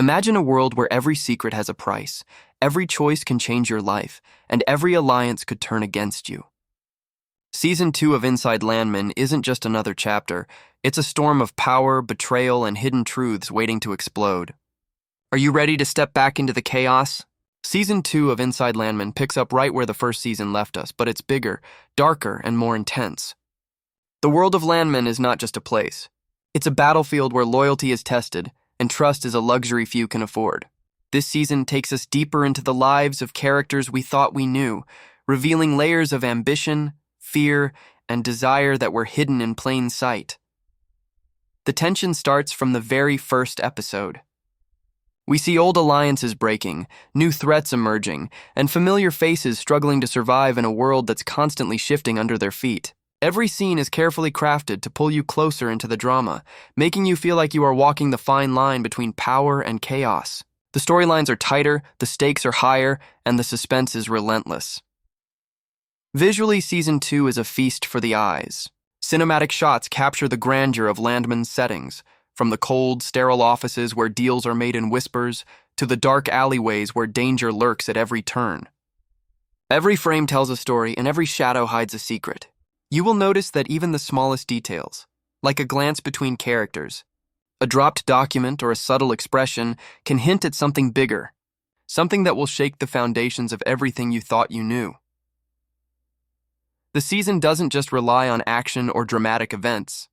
Imagine a world where every secret has a price, every choice can change your life, and every alliance could turn against you. Season 2 of Inside Landman isn't just another chapter, it's a storm of power, betrayal, and hidden truths waiting to explode. Are you ready to step back into the chaos? Season 2 of Inside Landman picks up right where the first season left us, but it's bigger, darker, and more intense. The world of Landman is not just a place. It's a battlefield where loyalty is tested, and trust is a luxury few can afford. This season takes us deeper into the lives of characters we thought we knew, revealing layers of ambition, fear, and desire that were hidden in plain sight. The tension starts from the very first episode. We see old alliances breaking, new threats emerging, and familiar faces struggling to survive in a world that's constantly shifting under their feet. Every scene is carefully crafted to pull you closer into the drama, making you feel like you are walking the fine line between power and chaos. The storylines are tighter, the stakes are higher, and the suspense is relentless. Visually, Season 2 is a feast for the eyes. Cinematic shots capture the grandeur of Landman's settings, from the cold, sterile offices where deals are made in whispers to the dark alleyways where danger lurks at every turn. Every frame tells a story, and every shadow hides a secret. You will notice that even the smallest details, like a glance between characters, a dropped document, or a subtle expression, can hint at something bigger, something that will shake the foundations of everything you thought you knew. The season doesn't just rely on action or dramatic events.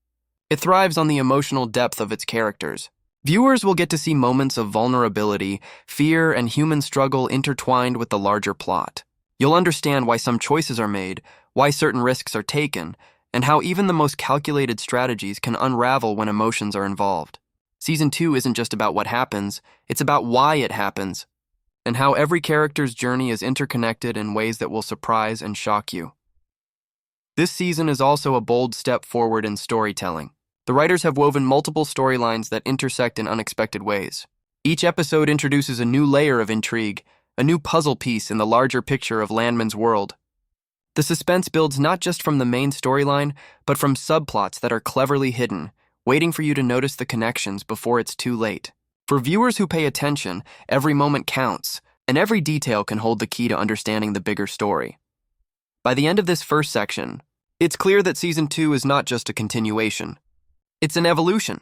It thrives on the emotional depth of its characters. Viewers will get to see moments of vulnerability, fear, and human struggle intertwined with the larger plot. You'll understand why some choices are made, why certain risks are taken, and how even the most calculated strategies can unravel when emotions are involved. Season 2 isn't just about what happens, it's about why it happens, and how every character's journey is interconnected in ways that will surprise and shock you. This season is also a bold step forward in storytelling. The writers have woven multiple storylines that intersect in unexpected ways. Each episode introduces a new layer of intrigue, a new puzzle piece in the larger picture of Landman's world. The suspense builds not just from the main storyline, but from subplots that are cleverly hidden, waiting for you to notice the connections before it's too late. For viewers who pay attention, every moment counts, and every detail can hold the key to understanding the bigger story. By the end of this first section, it's clear that Season 2 is not just a continuation. It's an evolution.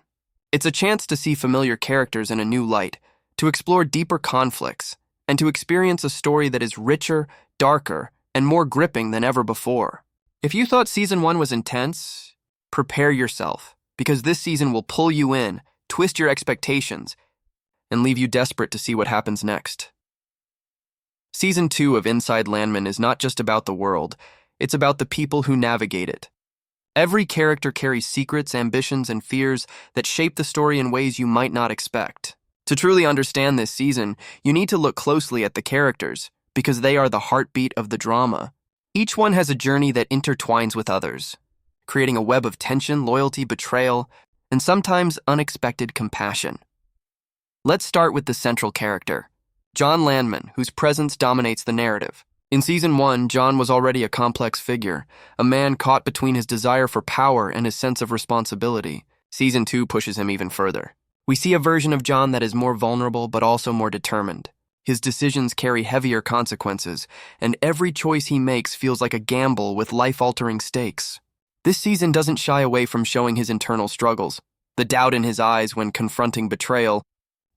It's a chance to see familiar characters in a new light, to explore deeper conflicts, and to experience a story that is richer, darker, and more gripping than ever before. If you thought Season 1 was intense, prepare yourself, because this season will pull you in, twist your expectations, and leave you desperate to see what happens next. Season 2 of Inside Landman is not just about the world, it's about the people who navigate it. Every character carries secrets, ambitions, and fears that shape the story in ways you might not expect. To truly understand this season, you need to look closely at the characters, because they are the heartbeat of the drama. Each one has a journey that intertwines with others, creating a web of tension, loyalty, betrayal, and sometimes unexpected compassion. Let's start with the central character, John Landman, whose presence dominates the narrative. In Season 1, John was already a complex figure, a man caught between his desire for power and his sense of responsibility. Season 2 pushes him even further. We see a version of John that is more vulnerable but also more determined. His decisions carry heavier consequences, and every choice he makes feels like a gamble with life-altering stakes. This season doesn't shy away from showing his internal struggles, the doubt in his eyes when confronting betrayal,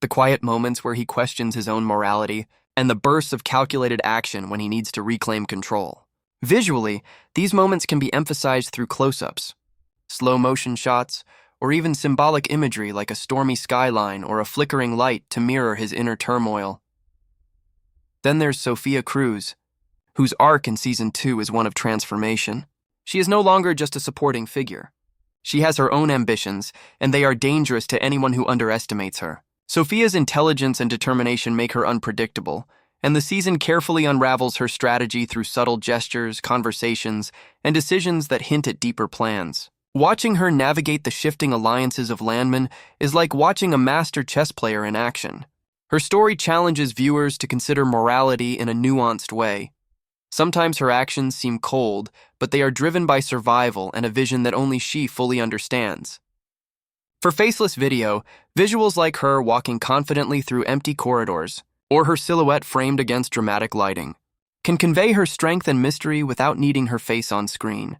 the quiet moments where he questions his own morality, and the bursts of calculated action when he needs to reclaim control. Visually, these moments can be emphasized through close-ups, slow-motion shots, or even symbolic imagery like a stormy skyline or a flickering light to mirror his inner turmoil. Then there's Sophia Cruz, whose arc in Season 2 is one of transformation. She is no longer just a supporting figure. She has her own ambitions, and they are dangerous to anyone who underestimates her. Sophia's intelligence and determination make her unpredictable, and the season carefully unravels her strategy through subtle gestures, conversations, and decisions that hint at deeper plans. Watching her navigate the shifting alliances of Landman is like watching a master chess player in action. Her story challenges viewers to consider morality in a nuanced way. Sometimes her actions seem cold, but they are driven by survival and a vision that only she fully understands. For faceless video, visuals like her walking confidently through empty corridors, or her silhouette framed against dramatic lighting, can convey her strength and mystery without needing her face on screen.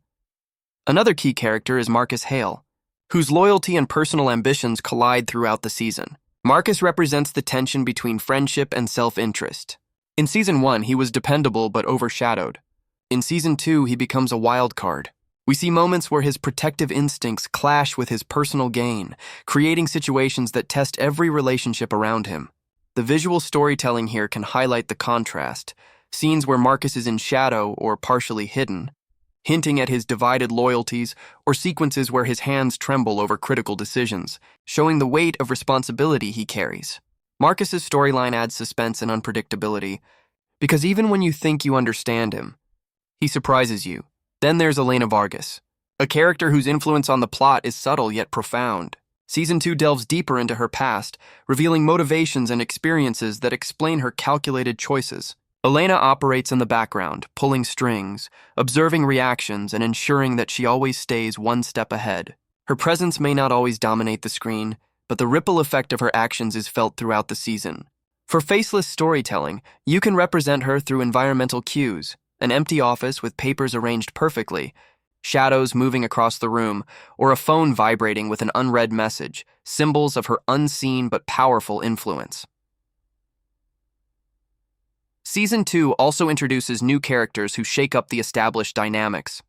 Another key character is Marcus Hale, whose loyalty and personal ambitions collide throughout the season. Marcus represents the tension between friendship and self-interest. In Season 1, he was dependable but overshadowed. In Season 2, he becomes a wild card. We see moments where his protective instincts clash with his personal gain, creating situations that test every relationship around him. The visual storytelling here can highlight the contrast, scenes where Marcus is in shadow or partially hidden, hinting at his divided loyalties, or sequences where his hands tremble over critical decisions, showing the weight of responsibility he carries. Marcus's storyline adds suspense and unpredictability, because even when you think you understand him, he surprises you. Then there's Elena Vargas, a character whose influence on the plot is subtle yet profound. Season 2 delves deeper into her past, revealing motivations and experiences that explain her calculated choices. Elena operates in the background, pulling strings, observing reactions, and ensuring that she always stays one step ahead. Her presence may not always dominate the screen, but the ripple effect of her actions is felt throughout the season. For faceless storytelling, you can represent her through environmental cues, an empty office with papers arranged perfectly, shadows moving across the room, or a phone vibrating with an unread message, symbols of her unseen but powerful influence. Season 2 also introduces new characters who shake up the established dynamics.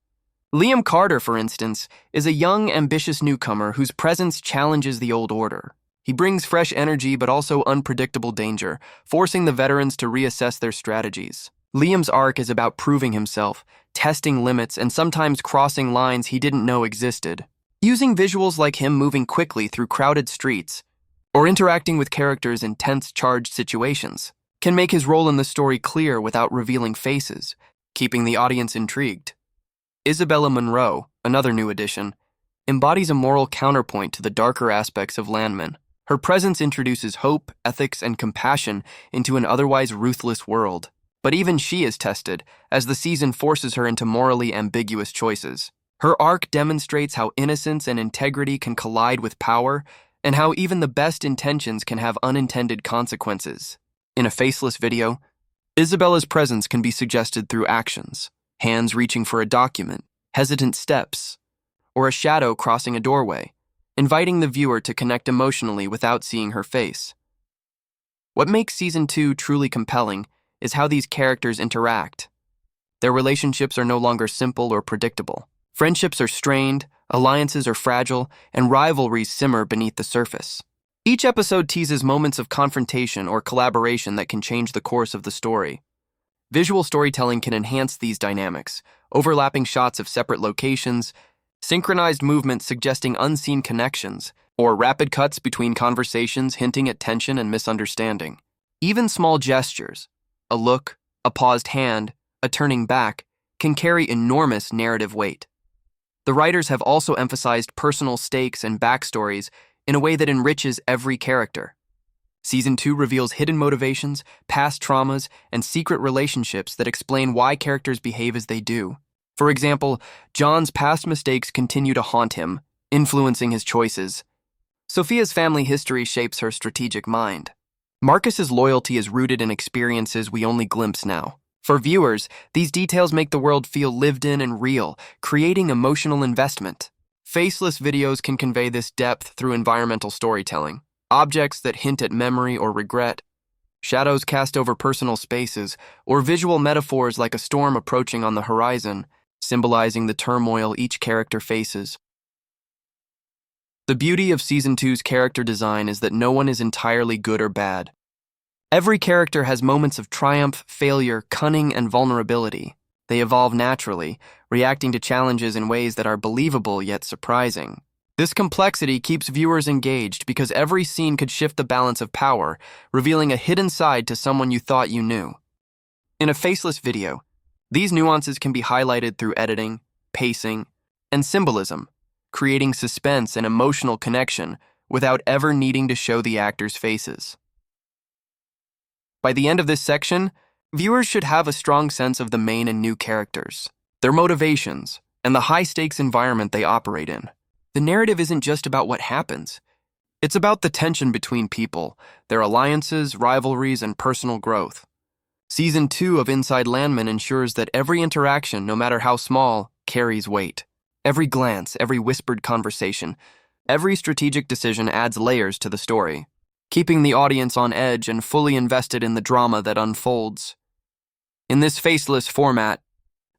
Liam Carter, for instance, is a young, ambitious newcomer whose presence challenges the old order. He brings fresh energy but also unpredictable danger, forcing the veterans to reassess their strategies. Liam's arc is about proving himself, testing limits, and sometimes crossing lines he didn't know existed. Using visuals like him moving quickly through crowded streets, or interacting with characters in tense, charged situations, can make his role in the story clear without revealing faces, keeping the audience intrigued. Isabella Monroe, another new addition, embodies a moral counterpoint to the darker aspects of Landman. Her presence introduces hope, ethics, and compassion into an otherwise ruthless world. But even she is tested, as the season forces her into morally ambiguous choices. Her arc demonstrates how innocence and integrity can collide with power, and how even the best intentions can have unintended consequences. In a faceless video, Isabella's presence can be suggested through actions, hands reaching for a document, hesitant steps, or a shadow crossing a doorway, inviting the viewer to connect emotionally without seeing her face. What makes Season 2 truly compelling is how these characters interact. Their relationships are no longer simple or predictable. Friendships are strained, alliances are fragile, and rivalries simmer beneath the surface. Each episode teases moments of confrontation or collaboration that can change the course of the story. Visual storytelling can enhance these dynamics, overlapping shots of separate locations, synchronized movements suggesting unseen connections, or rapid cuts between conversations hinting at tension and misunderstanding. Even small gestures, a look, a paused hand, a turning back, can carry enormous narrative weight. The writers have also emphasized personal stakes and backstories in a way that enriches every character. Season 2 reveals hidden motivations, past traumas, and secret relationships that explain why characters behave as they do. For example, John's past mistakes continue to haunt him, influencing his choices. Sophia's family history shapes her strategic mind. Marcus's loyalty is rooted in experiences we only glimpse now. For viewers, these details make the world feel lived in and real, creating emotional investment. Faceless videos can convey this depth through environmental storytelling. Objects that hint at memory or regret, shadows cast over personal spaces, or visual metaphors like a storm approaching on the horizon, symbolizing the turmoil each character faces. The beauty of Season 2's character design is that no one is entirely good or bad. Every character has moments of triumph, failure, cunning, and vulnerability. They evolve naturally, reacting to challenges in ways that are believable yet surprising. This complexity keeps viewers engaged because every scene could shift the balance of power, revealing a hidden side to someone you thought you knew. In a faceless video, these nuances can be highlighted through editing, pacing, and symbolism, creating suspense and emotional connection without ever needing to show the actors' faces. By the end of this section, viewers should have a strong sense of the main and new characters, their motivations, and the high-stakes environment they operate in. The narrative isn't just about what happens. It's about the tension between people, their alliances, rivalries, and personal growth. Season 2 of Inside Landman ensures that every interaction, no matter how small, carries weight. Every glance, every whispered conversation, every strategic decision adds layers to the story, keeping the audience on edge and fully invested in the drama that unfolds. In this faceless format,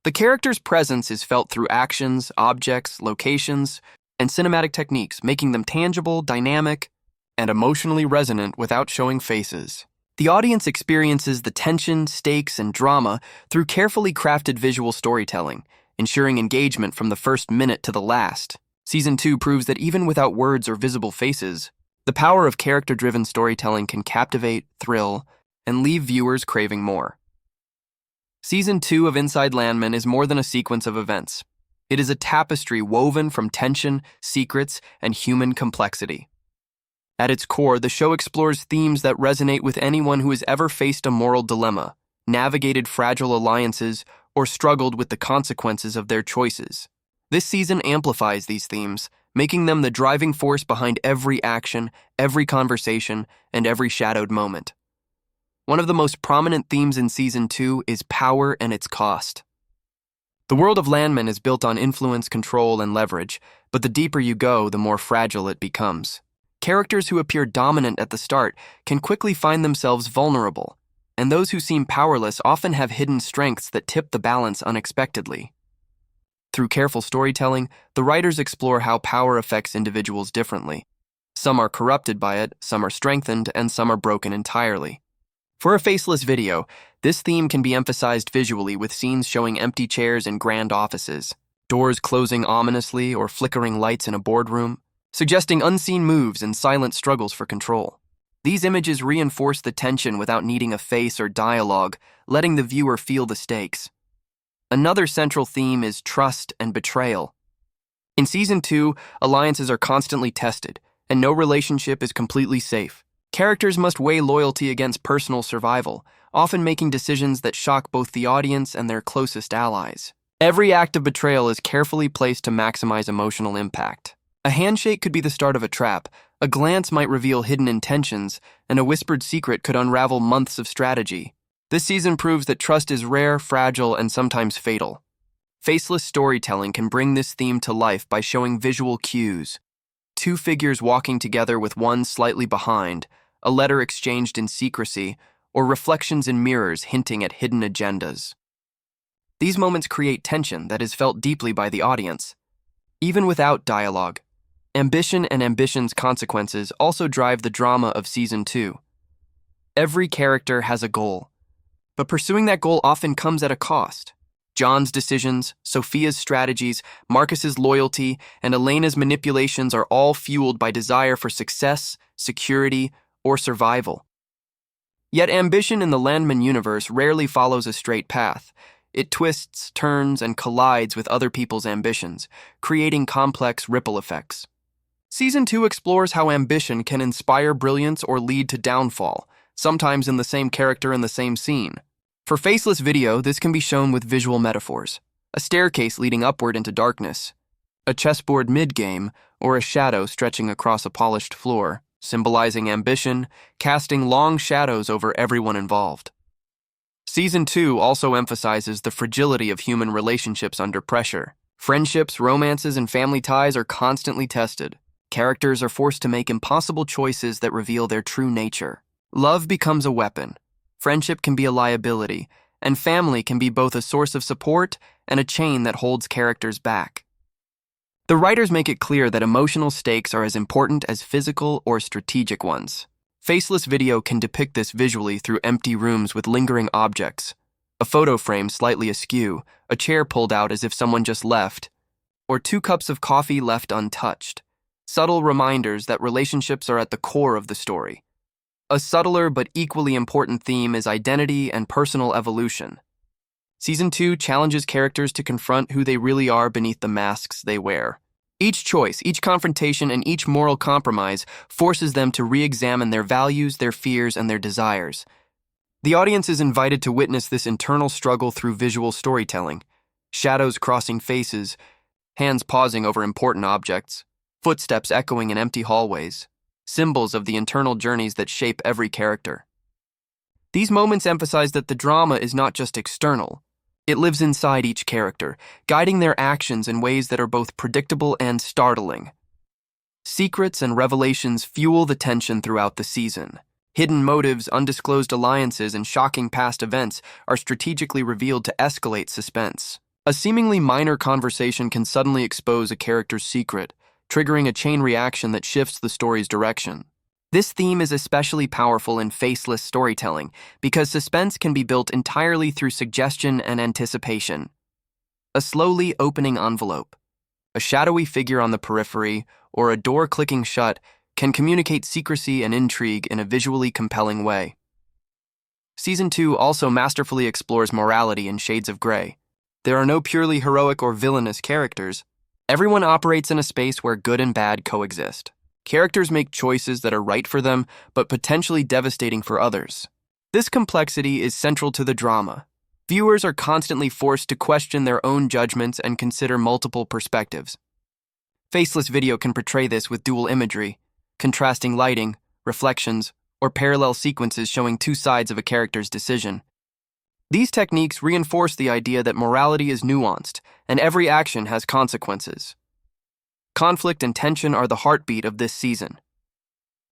the character's presence is felt through actions, objects, locations, and cinematic techniques, making them tangible, dynamic, and emotionally resonant without showing faces. The audience experiences the tension, stakes, and drama through carefully crafted visual storytelling, ensuring engagement from the first minute to the last. Season 2 proves that even without words or visible faces, the power of character-driven storytelling can captivate, thrill, and leave viewers craving more. Season 2 of Inside Landman is more than a sequence of events. It is a tapestry woven from tension, secrets, and human complexity. At its core, the show explores themes that resonate with anyone who has ever faced a moral dilemma, navigated fragile alliances, or struggled with the consequences of their choices. This season amplifies these themes, making them the driving force behind every action, every conversation, and every shadowed moment. One of the most prominent themes in Season 2 is power and its cost. The world of Landman is built on influence, control, and leverage, but the deeper you go, the more fragile it becomes. Characters who appear dominant at the start can quickly find themselves vulnerable, and those who seem powerless often have hidden strengths that tip the balance unexpectedly. Through careful storytelling, the writers explore how power affects individuals differently. Some are corrupted by it, some are strengthened, and some are broken entirely. For a faceless video, this theme can be emphasized visually with scenes showing empty chairs in grand offices, doors closing ominously or flickering lights in a boardroom, suggesting unseen moves and silent struggles for control. These images reinforce the tension without needing a face or dialogue, letting the viewer feel the stakes. Another central theme is trust and betrayal. In Season 2, alliances are constantly tested, and no relationship is completely safe. Characters must weigh loyalty against personal survival, often making decisions that shock both the audience and their closest allies. Every act of betrayal is carefully placed to maximize emotional impact. A handshake could be the start of a trap, a glance might reveal hidden intentions, and a whispered secret could unravel months of strategy. This season proves that trust is rare, fragile, and sometimes fatal. Faceless storytelling can bring this theme to life by showing visual cues. Two figures walking together with one slightly behind, a letter exchanged in secrecy, or reflections in mirrors hinting at hidden agendas. These moments create tension that is felt deeply by the audience. Even without dialogue, ambition and ambition's consequences also drive the drama of Season 2. Every character has a goal, but pursuing that goal often comes at a cost. John's decisions, Sophia's strategies, Marcus's loyalty, and Elena's manipulations are all fueled by desire for success, security, or survival. Yet ambition in the Landman universe rarely follows a straight path. It twists, turns, and collides with other people's ambitions, creating complex ripple effects. Season 2 explores how ambition can inspire brilliance or lead to downfall, sometimes in the same character in the same scene. For faceless video, this can be shown with visual metaphors: a staircase leading upward into darkness, a chessboard mid-game, or a shadow stretching across a polished floor, symbolizing ambition, casting long shadows over everyone involved. Season 2 also emphasizes the fragility of human relationships under pressure. Friendships, romances, and family ties are constantly tested. Characters are forced to make impossible choices that reveal their true nature. Love becomes a weapon. Friendship can be a liability, and family can be both a source of support and a chain that holds characters back. The writers make it clear that emotional stakes are as important as physical or strategic ones. Faceless video can depict this visually through empty rooms with lingering objects, a photo frame slightly askew, a chair pulled out as if someone just left, or 2 cups of coffee left untouched. Subtle reminders that relationships are at the core of the story. A subtler but equally important theme is identity and personal evolution. Season 2 challenges characters to confront who they really are beneath the masks they wear. Each choice, each confrontation, and each moral compromise forces them to re-examine their values, their fears, and their desires. The audience is invited to witness this internal struggle through visual storytelling: shadows crossing faces, hands pausing over important objects, footsteps echoing in empty hallways, symbols of the internal journeys that shape every character. These moments emphasize that the drama is not just external. It lives inside each character, guiding their actions in ways that are both predictable and startling. Secrets and revelations fuel the tension throughout the season. Hidden motives, undisclosed alliances, and shocking past events are strategically revealed to escalate suspense. A seemingly minor conversation can suddenly expose a character's secret, triggering a chain reaction that shifts the story's direction. This theme is especially powerful in faceless storytelling because suspense can be built entirely through suggestion and anticipation. A slowly opening envelope, a shadowy figure on the periphery, or a door clicking shut can communicate secrecy and intrigue in a visually compelling way. Season 2 also masterfully explores morality in shades of gray. There are no purely heroic or villainous characters. Everyone operates in a space where good and bad coexist. Characters make choices that are right for them, but potentially devastating for others. This complexity is central to the drama. Viewers are constantly forced to question their own judgments and consider multiple perspectives. Faceless video can portray this with dual imagery, contrasting lighting, reflections, or parallel sequences showing two sides of a character's decision. These techniques reinforce the idea that morality is nuanced, and every action has consequences. Conflict and tension are the heartbeat of this season.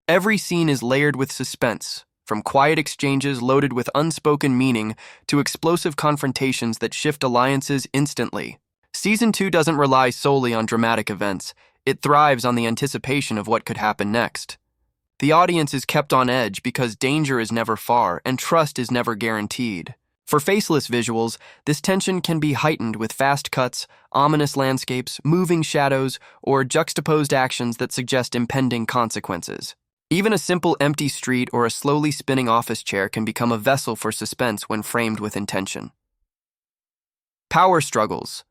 Every scene is layered with suspense, from quiet exchanges loaded with unspoken meaning to explosive confrontations that shift alliances instantly. Season 2 doesn't rely solely on dramatic events. It thrives on the anticipation of what could happen next. The audience is kept on edge because danger is never far and trust is never guaranteed. For faceless visuals, this tension can be heightened with fast cuts, ominous landscapes, moving shadows, or juxtaposed actions that suggest impending consequences. Even a simple empty street or a slowly spinning office chair can become a vessel for suspense when framed with intention. Power struggles.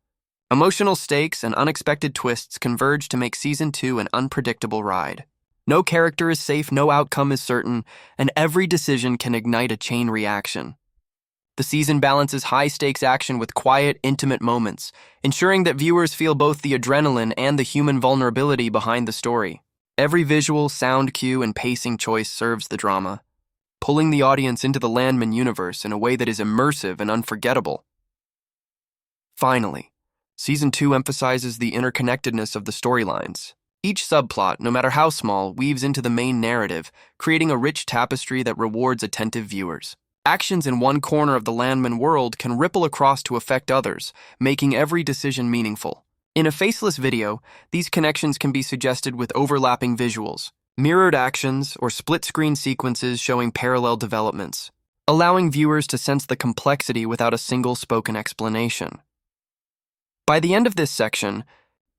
Emotional stakes and unexpected twists converge to make Season 2 an unpredictable ride. No character is safe, no outcome is certain, and every decision can ignite a chain reaction. The season balances high-stakes action with quiet, intimate moments, ensuring that viewers feel both the adrenaline and the human vulnerability behind the story. Every visual, sound cue, and pacing choice serves the drama, pulling the audience into the Landman universe in a way that is immersive and unforgettable. Finally, Season 2 emphasizes the interconnectedness of the storylines. Each subplot, no matter how small, weaves into the main narrative, creating a rich tapestry that rewards attentive viewers. Actions in one corner of the Landman world can ripple across to affect others, making every decision meaningful. In a faceless video, these connections can be suggested with overlapping visuals, mirrored actions, or split-screen sequences showing parallel developments, allowing viewers to sense the complexity without a single spoken explanation. By the end of this section,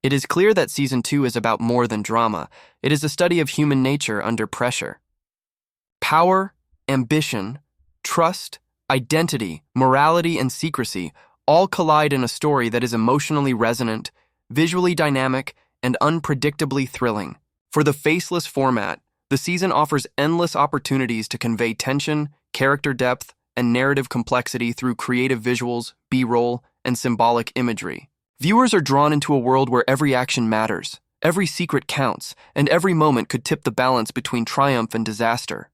it is clear that Season 2 is about more than drama. It is a study of human nature under pressure. Power, ambition, trust, identity, morality, and secrecy all collide in a story that is emotionally resonant, visually dynamic, and unpredictably thrilling. For the faceless format, the season offers endless opportunities to convey tension, character depth, and narrative complexity through creative visuals, B-roll, and symbolic imagery. Viewers are drawn into a world where every action matters, every secret counts, and every moment could tip the balance between triumph and disaster.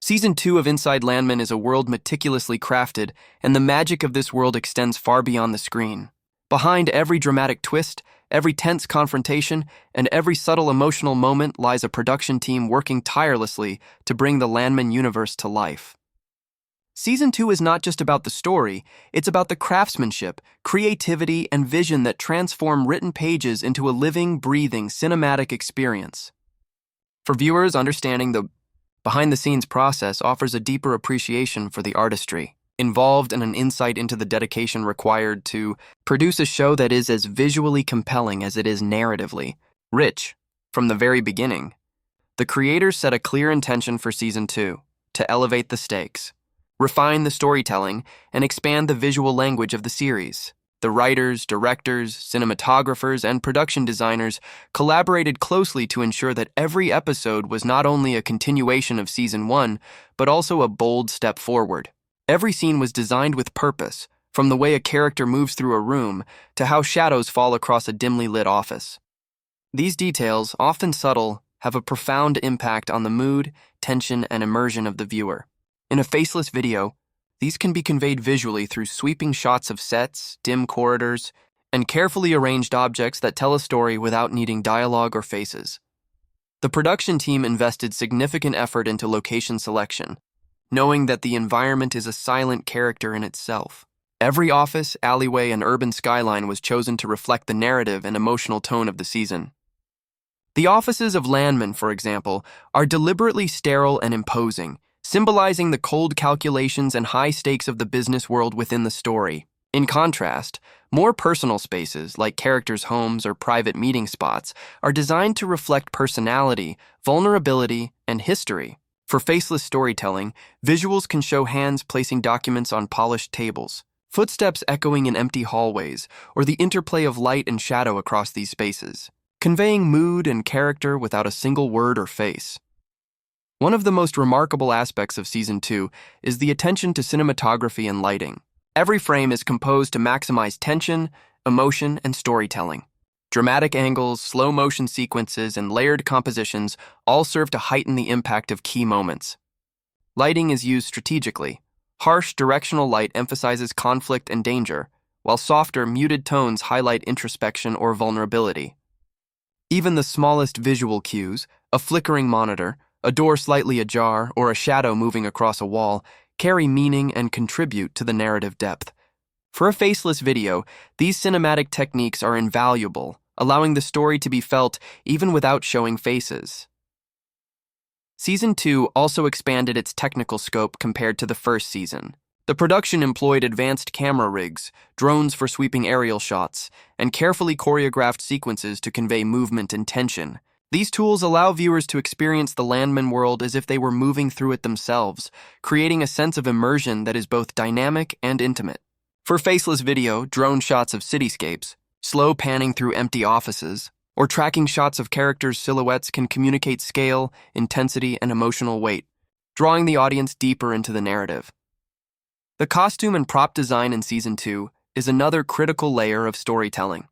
Season 2 of Inside Landman is a world meticulously crafted, and the magic of this world extends far beyond the screen. Behind every dramatic twist, every tense confrontation, and every subtle emotional moment lies a production team working tirelessly to bring the Landman universe to life. Season 2 is not just about the story, it's about the craftsmanship, creativity, and vision that transform written pages into a living, breathing, cinematic experience. For viewers, understanding the behind-the-scenes process offers a deeper appreciation for the artistry involved and an insight into the dedication required to produce a show that is as visually compelling as it is narratively rich. From the very beginning, the creators set a clear intention for Season 2, to elevate the stakes, refine the storytelling, and expand the visual language of the series. The writers, directors, cinematographers, and production designers collaborated closely to ensure that every episode was not only a continuation of Season 1, but also a bold step forward. Every scene was designed with purpose, from the way a character moves through a room to how shadows fall across a dimly lit office. These details, often subtle, have a profound impact on the mood, tension, and immersion of the viewer. In a faceless video, these can be conveyed visually through sweeping shots of sets, dim corridors, and carefully arranged objects that tell a story without needing dialogue or faces. The production team invested significant effort into location selection, knowing that the environment is a silent character in itself. Every office, alleyway, and urban skyline was chosen to reflect the narrative and emotional tone of the season. The offices of Landman, for example, are deliberately sterile and imposing, symbolizing the cold calculations and high stakes of the business world within the story. In contrast, more personal spaces, like characters' homes or private meeting spots, are designed to reflect personality, vulnerability, and history. For faceless storytelling, visuals can show hands placing documents on polished tables, footsteps echoing in empty hallways, or the interplay of light and shadow across these spaces, conveying mood and character without a single word or face. One of the most remarkable aspects of Season 2 is the attention to cinematography and lighting. Every frame is composed to maximize tension, emotion, and storytelling. Dramatic angles, slow-motion sequences, and layered compositions all serve to heighten the impact of key moments. Lighting is used strategically. Harsh, directional light emphasizes conflict and danger, while softer, muted tones highlight introspection or vulnerability. Even the smallest visual cues, a flickering monitor, a door slightly ajar, or a shadow moving across a wall, carry meaning and contribute to the narrative depth. For a faceless video, these cinematic techniques are invaluable, allowing the story to be felt even without showing faces. Season 2 also expanded its technical scope compared to the first season. The production employed advanced camera rigs, drones for sweeping aerial shots, and carefully choreographed sequences to convey movement and tension. These tools allow viewers to experience the Landman world as if they were moving through it themselves, creating a sense of immersion that is both dynamic and intimate. For faceless video, drone shots of cityscapes, slow panning through empty offices, or tracking shots of characters' silhouettes can communicate scale, intensity, and emotional weight, drawing the audience deeper into the narrative. The costume and prop design in Season 2 is another critical layer of storytelling.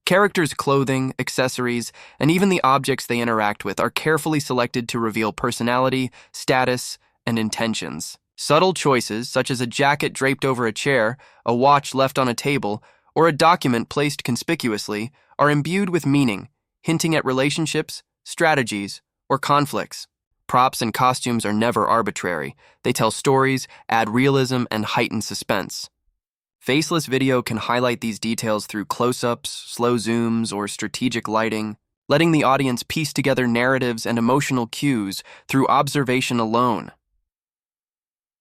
Characters' clothing, accessories, and even the objects they interact with are carefully selected to reveal personality, status, and intentions. Subtle choices, such as a jacket draped over a chair, a watch left on a table, or a document placed conspicuously, are imbued with meaning, hinting at relationships, strategies, or conflicts. Props and costumes are never arbitrary. They tell stories, add realism, and heighten suspense. Faceless video can highlight these details through close-ups, slow zooms, or strategic lighting, letting the audience piece together narratives and emotional cues through observation alone.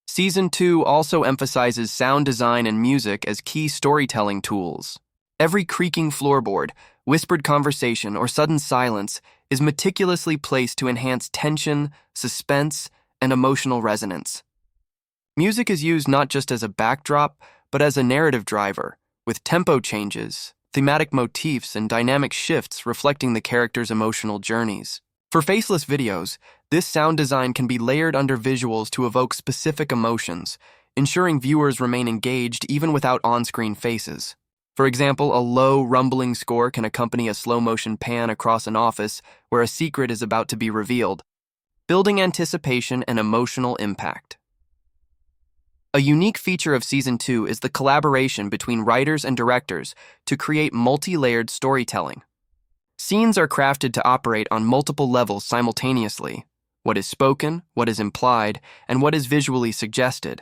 Season 2 also emphasizes sound design and music as key storytelling tools. Every creaking floorboard, whispered conversation, or sudden silence is meticulously placed to enhance tension, suspense, and emotional resonance. Music is used not just as a backdrop, but as a narrative driver, with tempo changes, thematic motifs, and dynamic shifts reflecting the characters' emotional journeys. For faceless videos, this sound design can be layered under visuals to evoke specific emotions, ensuring viewers remain engaged even without on-screen faces. For example, a low, rumbling score can accompany a slow-motion pan across an office where a secret is about to be revealed, building anticipation and emotional impact. A unique feature of Season 2 is the collaboration between writers and directors to create multi-layered storytelling. Scenes are crafted to operate on multiple levels simultaneously: what is spoken, what is implied, and what is visually suggested.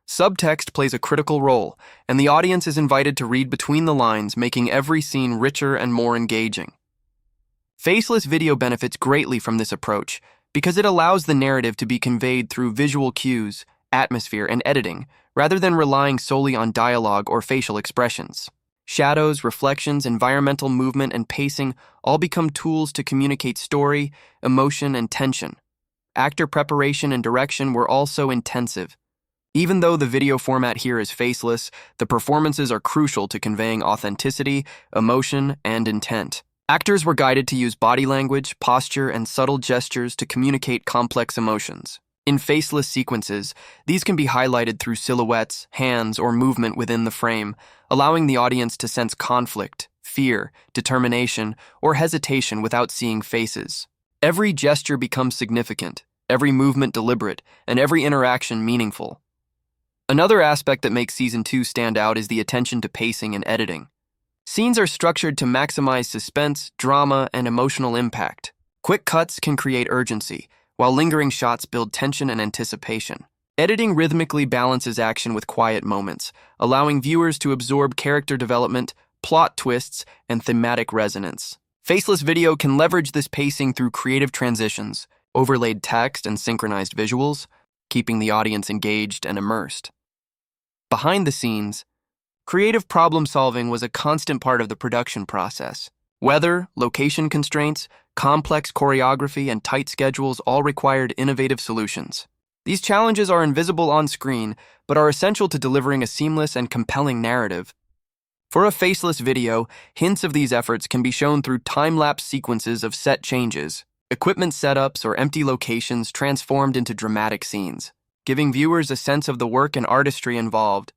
Subtext plays a critical role, and the audience is invited to read between the lines, making every scene richer and more engaging. Faceless video benefits greatly from this approach because it allows the narrative to be conveyed through visual cues, atmosphere, and editing, rather than relying solely on dialogue or facial expressions. Shadows, reflections, environmental movement, and pacing all become tools to communicate story, emotion, and tension. Actor preparation and direction were also intensive. Even though the video format here is faceless, the performances are crucial to conveying authenticity, emotion, and intent. Actors were guided to use body language, posture, and subtle gestures to communicate complex emotions. In faceless sequences, these can be highlighted through silhouettes, hands, or movement within the frame, allowing the audience to sense conflict, fear, determination, or hesitation without seeing faces. Every gesture becomes significant, every movement deliberate, and every interaction meaningful. Another aspect that makes Season 2 stand out is the attention to pacing and editing. Scenes are structured to maximize suspense, drama, and emotional impact. Quick cuts can create urgency, while lingering shots build tension and anticipation. Editing rhythmically balances action with quiet moments, allowing viewers to absorb character development, plot twists, and thematic resonance. Faceless video can leverage this pacing through creative transitions, overlaid text, and synchronized visuals, keeping the audience engaged and immersed. Behind the scenes, creative problem-solving was a constant part of the production process. Weather, location constraints, complex choreography, and tight schedules all required innovative solutions. These challenges are invisible on screen, but are essential to delivering a seamless and compelling narrative. For a faceless video, hints of these efforts can be shown through time-lapse sequences of set changes, equipment setups, or empty locations transformed into dramatic scenes, giving viewers a sense of the work and artistry involved.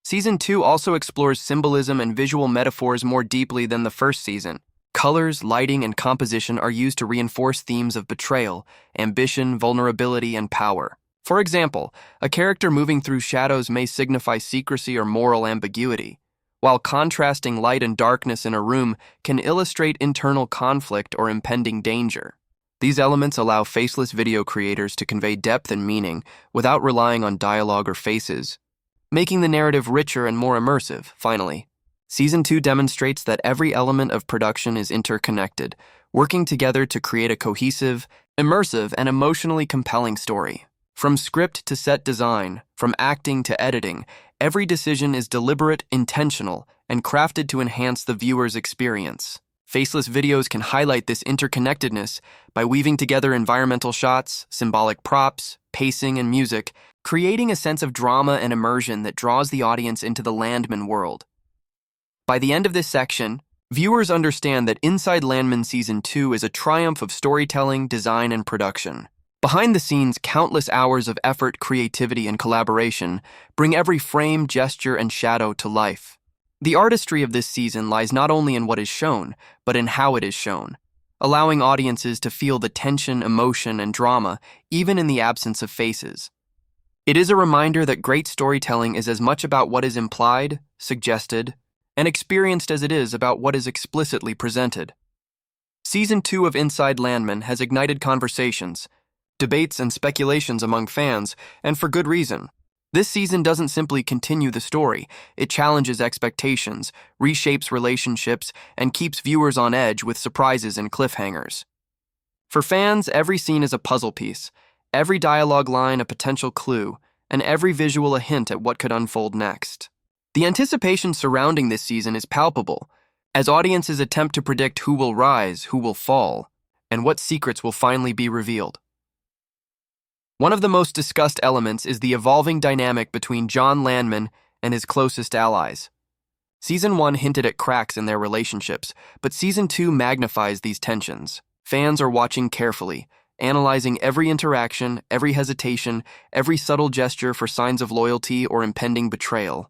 Season 2 also explores symbolism and visual metaphors more deeply than the first season. Colors, lighting, and composition are used to reinforce themes of betrayal, ambition, vulnerability, and power. For example, a character moving through shadows may signify secrecy or moral ambiguity, while contrasting light and darkness in a room can illustrate internal conflict or impending danger. These elements allow faceless video creators to convey depth and meaning without relying on dialogue or faces, making the narrative richer and more immersive. Finally, Season 2 demonstrates that every element of production is interconnected, working together to create a cohesive, immersive, and emotionally compelling story. From script to set design, from acting to editing, every decision is deliberate, intentional, and crafted to enhance the viewer's experience. Faceless videos can highlight this interconnectedness by weaving together environmental shots, symbolic props, pacing, and music, creating a sense of drama and immersion that draws the audience into the Landman world. By the end of this section, viewers understand that Inside Landman Season 2 is a triumph of storytelling, design, and production. Behind the scenes, countless hours of effort, creativity, and collaboration bring every frame, gesture, and shadow to life. The artistry of this season lies not only in what is shown, but in how it is shown, allowing audiences to feel the tension, emotion, and drama, even in the absence of faces. It is a reminder that great storytelling is as much about what is implied, suggested, and experienced as it is about what is explicitly presented. Season 2 of Inside Landman has ignited conversations, debates, and speculations among fans, and for good reason. This season doesn't simply continue the story, it challenges expectations, reshapes relationships, and keeps viewers on edge with surprises and cliffhangers. For fans, every scene is a puzzle piece, every dialogue line a potential clue, and every visual a hint at what could unfold next. The anticipation surrounding this season is palpable, as audiences attempt to predict who will rise, who will fall, and what secrets will finally be revealed. One of the most discussed elements is the evolving dynamic between John Landman and his closest allies. Season 1 hinted at cracks in their relationships, but Season 2 magnifies these tensions. Fans are watching carefully, analyzing every interaction, every hesitation, every subtle gesture for signs of loyalty or impending betrayal.